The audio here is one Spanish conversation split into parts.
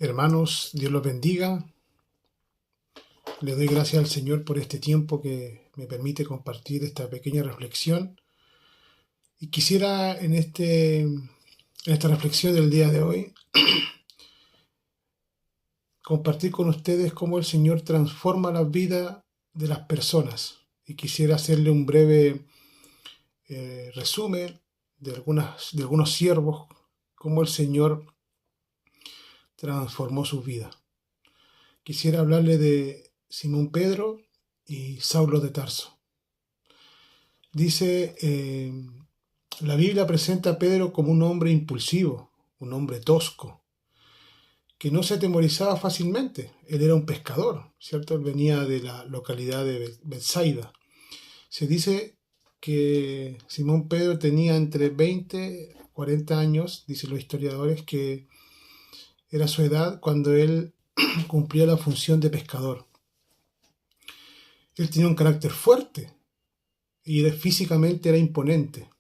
Hermanos, Dios los bendiga. Le doy gracias al Señor por este tiempo que me permite compartir esta pequeña reflexión. Y quisiera en esta reflexión del día de hoy compartir con ustedes cómo el Señor transforma la vida de las personas. Y quisiera hacerle un breve resumen de algunos siervos, cómo el Señor transformó sus vidas. Quisiera hablarle de Simón Pedro y Saulo de Tarso. Dice, la Biblia presenta a Pedro como un hombre impulsivo, un hombre tosco, que no se atemorizaba fácilmente. Él era un pescador, ¿cierto? Él venía de la localidad de Betsaida. Se dice que Simón Pedro tenía entre 20 y 40 años, dicen los historiadores, que era su edad cuando él cumplía la función de pescador. Él tenía un carácter fuerte y físicamente era imponente.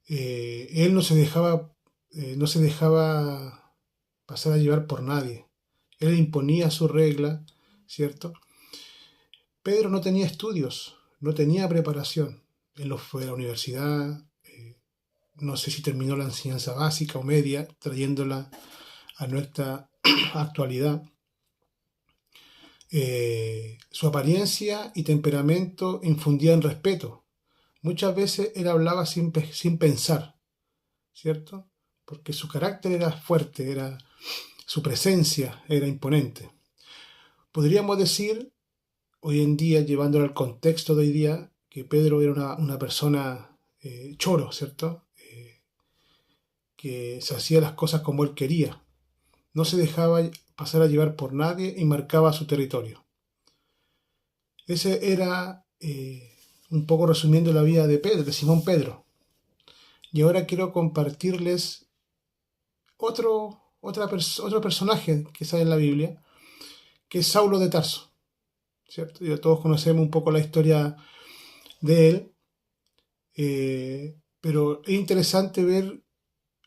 Él no se dejaba pasar a llevar por nadie. Él imponía su regla, ¿cierto? Pedro no tenía estudios, no tenía preparación. Él no fue a la universidad, no sé si terminó la enseñanza básica o media, trayéndola a nuestra actualidad. Su apariencia y temperamento infundían respeto. Muchas veces él hablaba sin pensar, ¿cierto? Porque su carácter era fuerte, su presencia era imponente. Podríamos decir, hoy en día, llevándolo al contexto de hoy día, que Pedro era una persona choro, ¿cierto? Que se hacía las cosas como él quería. No se dejaba pasar a llevar por nadie y marcaba su territorio. Ese era, un poco resumiendo la vida de Simón Pedro. Y ahora quiero compartirles otro personaje que sale en la Biblia, que es Saulo de Tarso, ¿cierto? Ya todos conocemos un poco la historia de él, pero es interesante ver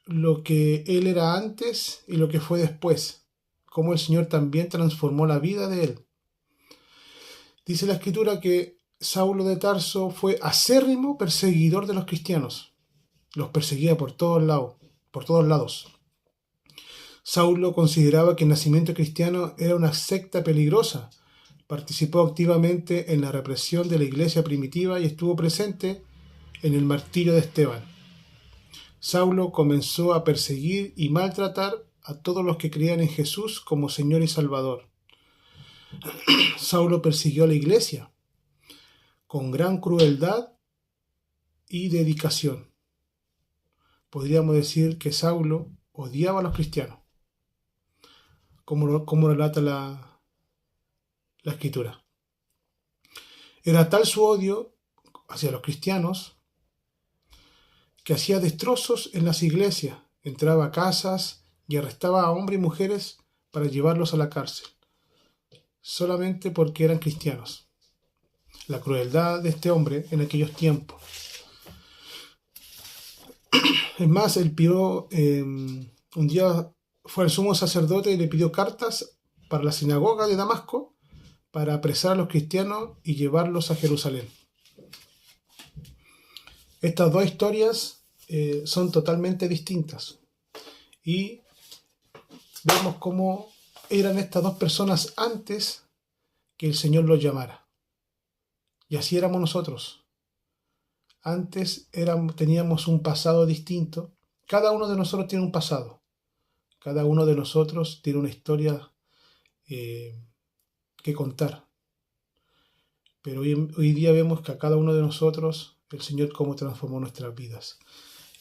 lo que él era antes y lo que fue después, cómo el Señor también transformó la vida de él. Dice la Escritura que Saulo de Tarso fue acérrimo perseguidor de los cristianos. Los perseguía por todos lados. Saulo consideraba que el nacimiento cristiano era una secta peligrosa. Participó activamente en la represión de la iglesia primitiva y estuvo presente en el martirio de Esteban. Saulo comenzó a perseguir y maltratar a todos los que creían en Jesús como Señor y Salvador. Saulo persiguió a la iglesia con gran crueldad y dedicación. Podríamos decir que Saulo odiaba a los cristianos, como relata la Escritura. Era tal su odio hacia los cristianos que hacía destrozos en las iglesias, entraba a casas y arrestaba a hombres y mujeres para llevarlos a la cárcel, solamente porque eran cristianos. La crueldad de este hombre en aquellos tiempos. Es más, él pidió, un día fue al sumo sacerdote y le pidió cartas para la sinagoga de Damasco para apresar a los cristianos y llevarlos a Jerusalén. Estas dos historias son totalmente distintas y vemos cómo eran estas dos personas antes que el Señor los llamara. Y así éramos nosotros. Antes teníamos un pasado distinto. Cada uno de nosotros tiene un pasado. Cada uno de nosotros tiene una historia que contar. Pero hoy día vemos que a cada uno de nosotros el Señor cómo transformó nuestras vidas.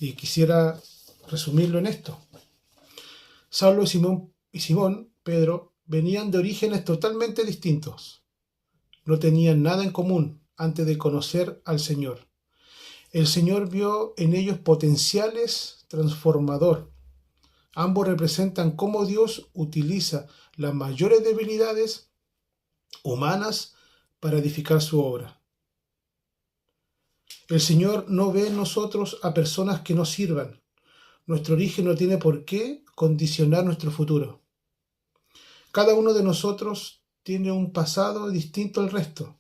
Y quisiera resumirlo en esto. Saulo y Simón Pedro venían de orígenes totalmente distintos. No tenían nada en común antes de conocer al Señor. El Señor vio en ellos potenciales transformador. Ambos representan cómo Dios utiliza las mayores debilidades humanas para edificar su obra. El Señor no ve en nosotros a personas que no sirvan, nuestro origen no tiene por qué condicionar nuestro futuro. Cada uno de nosotros tiene un pasado distinto al resto.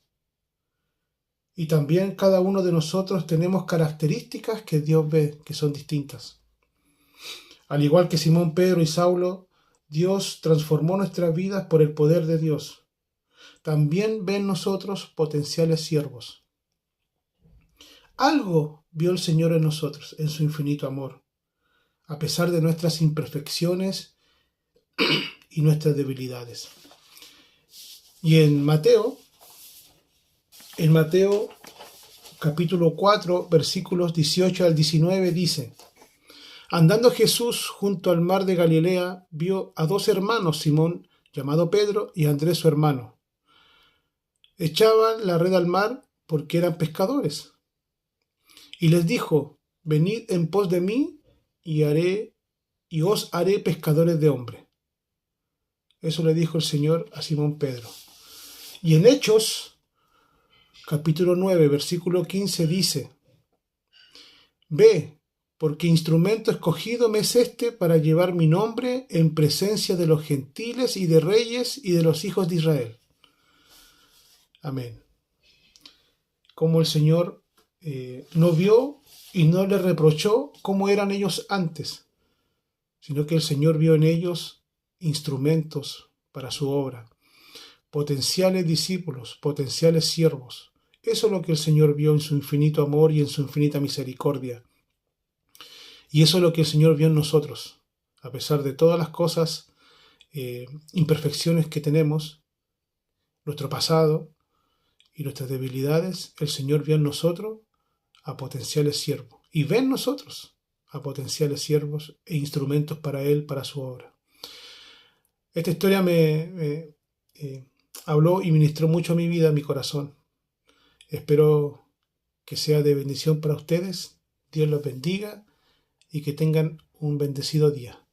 Y también cada uno de nosotros tenemos características que Dios ve que son distintas. Al igual que Simón Pedro y Saulo, Dios transformó nuestras vidas por el poder de Dios. También ve en nosotros potenciales siervos. Algo vio el Señor en nosotros, en su infinito amor, a pesar de nuestras imperfecciones y nuestras debilidades. Y en Mateo capítulo 4, versículos 18 al 19 dice: Andando Jesús junto al mar de Galilea, vio a dos hermanos, Simón, llamado Pedro, y Andrés su hermano. Echaban la red al mar porque eran pescadores. Y les dijo: Venid en pos de mí y os haré pescadores de hombres. Eso le dijo el Señor a Simón Pedro. Y en Hechos, capítulo 9, versículo 15 dice: Ve, porque instrumento escogido me es este para llevar mi nombre en presencia de los gentiles y de reyes y de los hijos de Israel. Amén. Como el Señor no vio y no le reprochó cómo eran ellos antes, sino que el Señor vio en ellos instrumentos para su obra, potenciales discípulos, potenciales siervos. Eso es lo que el Señor vio en su infinito amor y en su infinita misericordia. Y eso es lo que el Señor vio en nosotros, a pesar de todas las cosas, imperfecciones que tenemos, nuestro pasado y nuestras debilidades. El Señor vio en nosotros a potenciales siervos y ve en nosotros a potenciales siervos e instrumentos para Él, para su obra. Esta historia me habló y ministró mucho a mi vida, a mi corazón. Espero que sea de bendición para ustedes. Dios los bendiga y que tengan un bendecido día.